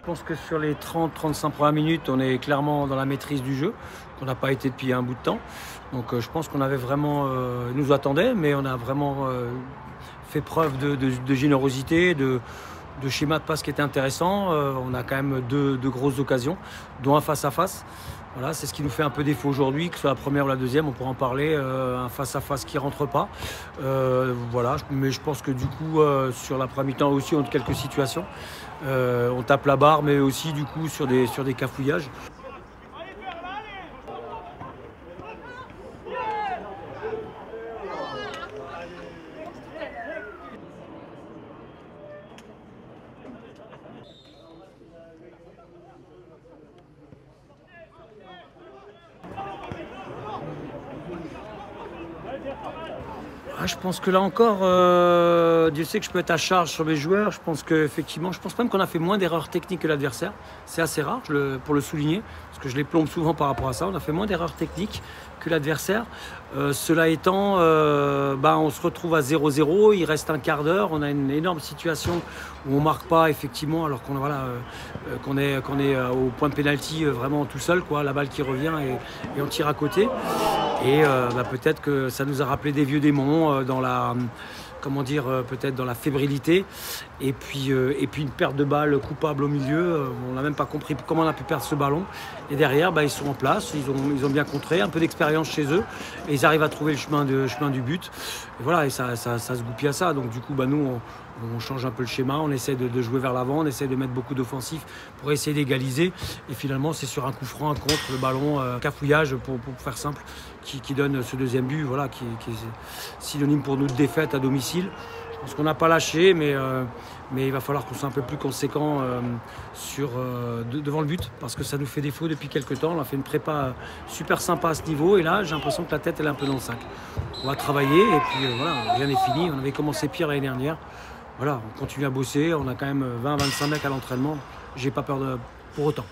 Je pense que sur les 30-35 premières minutes, on est clairement dans la maîtrise du jeu, qu'on n'a pas été depuis un bout de temps. Donc je pense qu'on avait vraiment, nous attendait, mais on a vraiment fait preuve de générosité, de schéma de passe qui était intéressant. On a quand même deux grosses occasions, dont un face-à-face. Voilà, c'est ce qui nous fait un peu défaut aujourd'hui, que ce soit la première ou la deuxième, on pourra en parler, un face-à-face qui ne rentre pas. Voilà, mais je pense que du coup, sur la première mi-temps aussi, on a quelques situations. On tape la barre, mais aussi du coup sur des cafouillages. Je pense que là encore, Dieu sait que je peux être à charge sur mes joueurs. Je pense qu'effectivement, je pense même qu'on a fait moins d'erreurs techniques que l'adversaire. C'est assez rare pour le souligner, parce que je les plombe souvent par rapport à ça. On a fait moins d'erreurs techniques que l'adversaire. Cela étant, on se retrouve à 0-0, il reste un quart d'heure. On a une énorme situation où on ne marque pas, effectivement, alors qu'on est au point de pénalty vraiment tout seul, quoi, la balle qui revient et on tire à côté. Et peut-être que ça nous a rappelé des vieux démons dans la, peut-être dans la fébrilité. Et puis une perte de balle coupable au milieu. On n'a même pas compris comment on a pu perdre ce ballon. Et derrière, ils sont en place, ils ont bien contré, un peu d'expérience chez eux. Et ils arrivent à trouver le chemin du but. Et voilà, et ça se goupille à ça. Donc du coup, nous, on change un peu le schéma, on essaie de jouer vers l'avant, on essaie de mettre beaucoup d'offensifs pour essayer d'égaliser. Et finalement, c'est sur un coup franc contre le ballon, cafouillage pour faire simple, qui donne ce deuxième but, voilà, qui est synonyme pour nous de défaite à domicile. Je pense qu'on n'a pas lâché, mais il va falloir qu'on soit un peu plus conséquent devant le but, parce que ça nous fait défaut depuis quelques temps. On a fait une prépa super sympa à ce niveau, et là, j'ai l'impression que la tête elle est un peu dans le sac. On va travailler, et puis voilà, rien n'est fini. On avait commencé pire l'année dernière. Voilà, on continue à bosser, on a quand même 20-25 mecs à l'entraînement. J'ai pas peur pour autant.